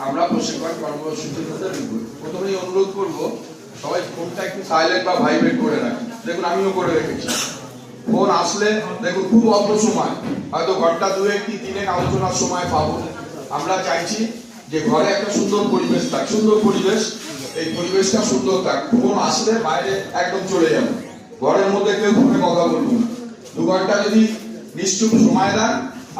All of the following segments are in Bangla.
আমরা প্রশিক্ষণ কর্মসূচির মধ্যে ঢুকবো। প্রথমেই অনুরোধ করব সবাই ফোনটা একটু সাইলেন্ট বা ভাইব্রেট করে রাখি। দেখুন আমিও করে রেখেছি। ফোন আসলে দেখুন খুব অল্প সময়, হয়তো ঘন্টা দুয়েক কি তিনেক আলোচনার সময় পাবো। আমরা চাইছি যে ঘরে একটা সুন্দর পরিবেশ থাক, সুন্দর পরিবেশ, এই পরিবেশটা সুন্দর থাক। ফোন আসলে বাইরে একদম চলে যাবে, ঘরের মধ্যে কেউ ফোনে কথা বলবো না। 2 ঘন্টা যদি নিশ্চুপ সময় দেন,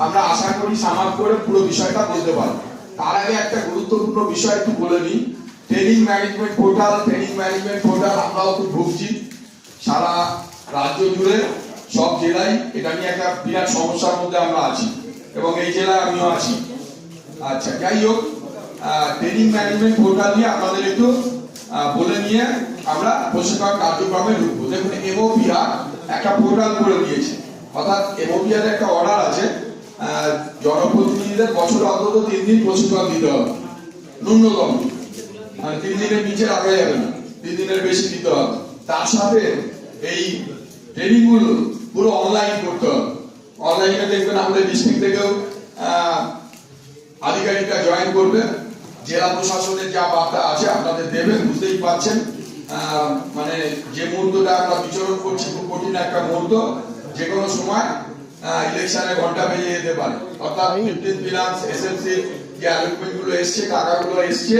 আমরা আশা করি সামাল করে পুরো বিষয়টা বুঝতে পারবো। তার আগে একটা গুরুত্বপূর্ণ বিষয় একটু বলে নিই। ট্রেনিং ম্যানেজমেন্ট পোর্টাল আমরাও খুব ভুগছি সারা রাজ্য জুড়ে, সব জেলায় এটা নিয়ে একটা বিরাট সমস্যার মধ্যে আমরা আছি, এবং এই জেলায় আমিও আছি। আচ্ছা, যাই হোক, ট্রেনিং ম্যানেজমেন্ট পোর্টাল নিয়ে আপনাদের একটু বলে নিয়ে আমরা প্রশিক্ষণ কার্যক্রমে ঢুকবো। দেখুন এমওপিআর একটা পোর্টাল করে দিয়েছে, অর্থাৎ এমওপিআর একটা অর্ডার আছে, জনপ্রতিনিধিদের বছরে অন্তত 3 দিন প্রশিক্ষণ দিতে হবে, ন্যূনতম। 3 দিনের নিচে রাখা যাবে না, 3 দিনের বেশি দিতে হবে। তার সাথে এই ট্রেনিং গুলো পুরো অনলাইন করতে হবে। অনলাইনে দেখবেন আমাদের ডিস্ট্রিক্ট থেকেও আধিকারিকরা জয়েন করবে। জেলা প্রশাসনের যা বার্তা আছে আপনাদের দেবেন, বুঝতেই পারছেন। মানে যে মুহূর্তটা আমরা বিচরণ করছি খুব কঠিন একটা মুহূর্ত, যে কোনো সময় ইলেকশনে ঘন্টা বেজে যেতে পারে। অর্থাৎ 15 ফিনান্স এসএমসি যে অ্যালটমেন্ট গুলো এসছে, টাকাগুলো এসছে,